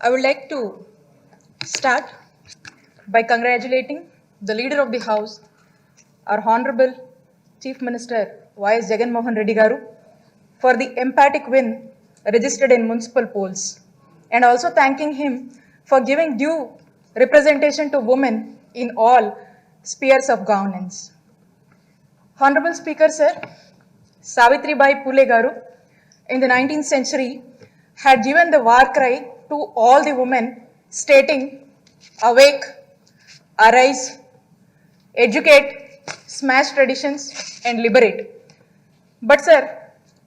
I would like to start by congratulating the leader of the House, our Honorable Chief Minister Y.S. Jagan Mohan Reddy Garu, for the emphatic win registered in municipal polls, and also thanking him for giving due representation to women in all spheres of governance. Honorable Speaker, sir, Savitribai Phule Garu in the 19th century had given the war cry to all the women, stating, "Awake, arise, educate, smash traditions, and liberate." But, sir,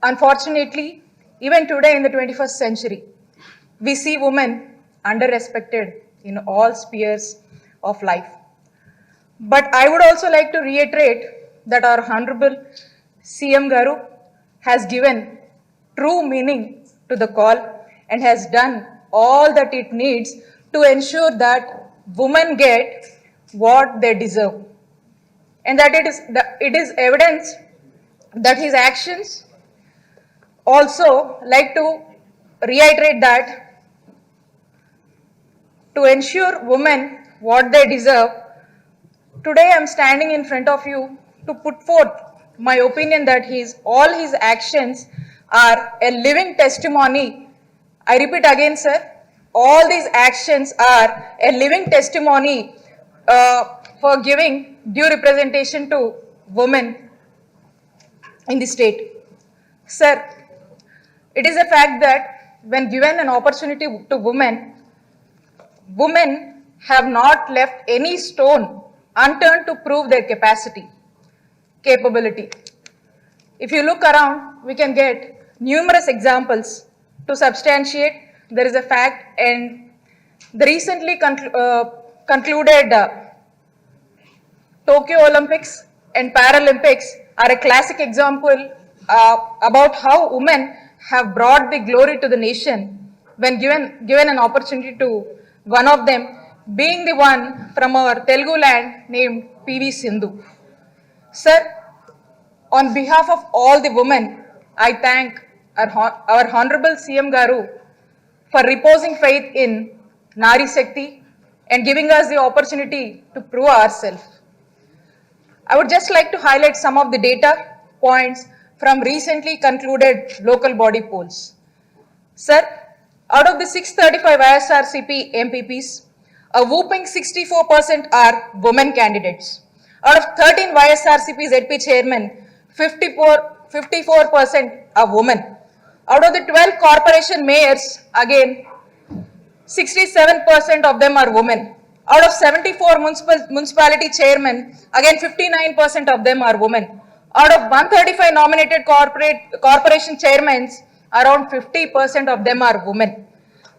unfortunately, even today in the 21st century, we see women under-respected in all spheres of life. But I would also like to reiterate that our Honorable CM Garu has given true meaning to the call and has done all that it needs to ensure that women get what they deserve. And that it is evidence that his actions also like to reiterate that to ensure women what they deserve, today I am standing in front of you to put forth my opinion that all his actions are a living testimony. I repeat again, sir, all these actions are a living testimony for giving due representation to women in the state. Sir, it is a fact that when given an opportunity to women, women have not left any stone unturned to prove their capability. If you look around, we can get numerous examples to substantiate there is a fact, and the recently concluded Tokyo Olympics and Paralympics are a classic example about how women have brought the glory to the nation when given an opportunity to one of them being the one from our Telugu land named PV Sindhu. Sir, on behalf of all the women, I thank our Honorable CM Garu for reposing faith in Nari Shakti and giving us the opportunity to prove ourselves. I would just like to highlight some of the data points from recently concluded local body polls. Sir, out of the 635 ISRCP MPPs, a whooping 64% are women candidates. Out of 13 YSRCP ZP chairmen, 54% are women. Out of the 12 corporation mayors, again, 67% of them are women. Out of 74 municipality chairmen, again 59% of them are women. Out of 135 nominated corporation chairmen, around 50% of them are women.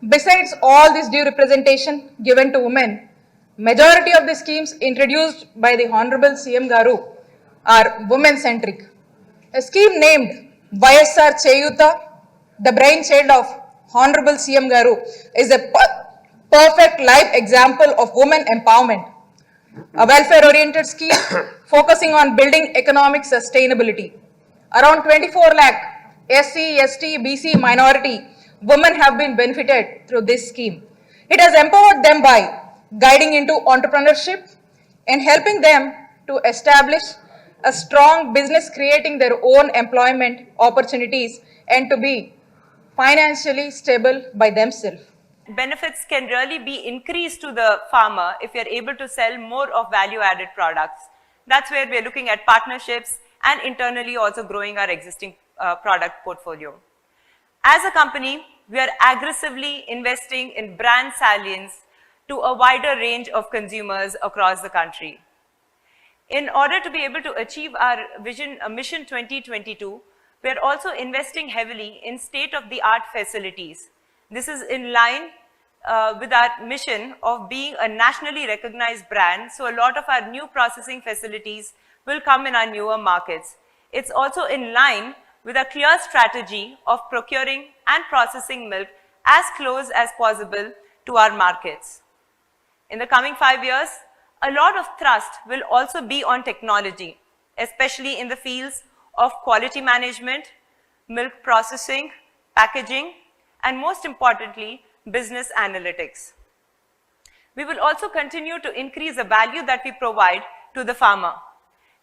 Besides all this due representation given to women, majority of the schemes introduced by the Honorable CM Garu are women-centric. A scheme named YSR Cheyuta, the brainchild of Honorable CM Garu, is a perfect live example of women empowerment. A welfare-oriented scheme focusing on building economic sustainability. Around 24 lakh SC, ST, BC minority women have been benefited through this scheme. It has empowered them by guiding into entrepreneurship and helping them to establish a strong business, creating their own employment opportunities and to be financially stable by themselves. Benefits can really be increased to the farmer if you're able to sell more of value-added products. That's where we're looking at partnerships and internally also growing our existing product portfolio. As a company, we are aggressively investing in brand salience to a wider range of consumers across the country. In order to be able to achieve our vision, Mission 2022, we are also investing heavily in state-of-the-art facilities. This is in line with our mission of being a nationally recognized brand, so a lot of our new processing facilities will come in our newer markets. It's also in line with a clear strategy of procuring and processing milk as close as possible to our markets. In the coming 5 years, a lot of thrust will also be on technology, especially in the fields of quality management, milk processing, packaging, and most importantly, business analytics. We will also continue to increase the value that we provide to the farmer.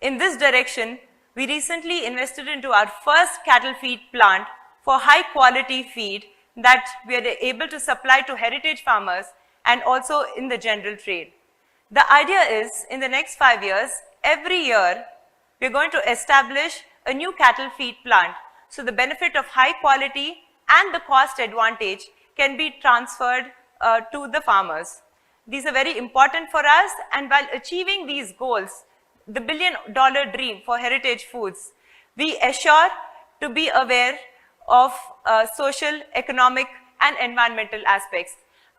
In this direction, we recently invested into our first cattle feed plant for high quality feed that we are able to supply to heritage farmers and also in the general trade. The idea is, in the next 5 years, every year, we are going to establish a new cattle feed plant. So the benefit of high quality and the cost advantage can be transferred to the farmers. These are very important for us, and while achieving these goals, the $1 billion dream for Heritage Foods, we assure to be aware of social, economic and environmental aspects.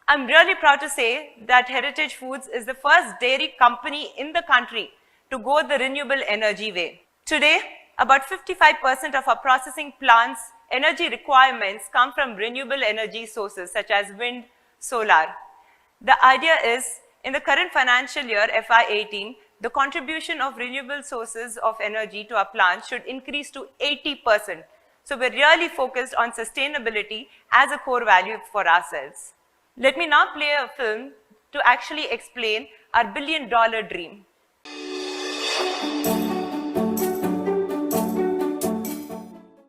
I'm really proud to say that Heritage Foods is the first dairy company in the country to go the renewable energy way. Today, about 55% of our processing plants' energy requirements come from renewable energy sources such as wind, solar. The idea is, in the current financial year, FY18, the contribution of renewable sources of energy to our plants should increase to 80%. So we're really focused on sustainability as a core value for ourselves. Let me now play a film to actually explain our $1 billion dream.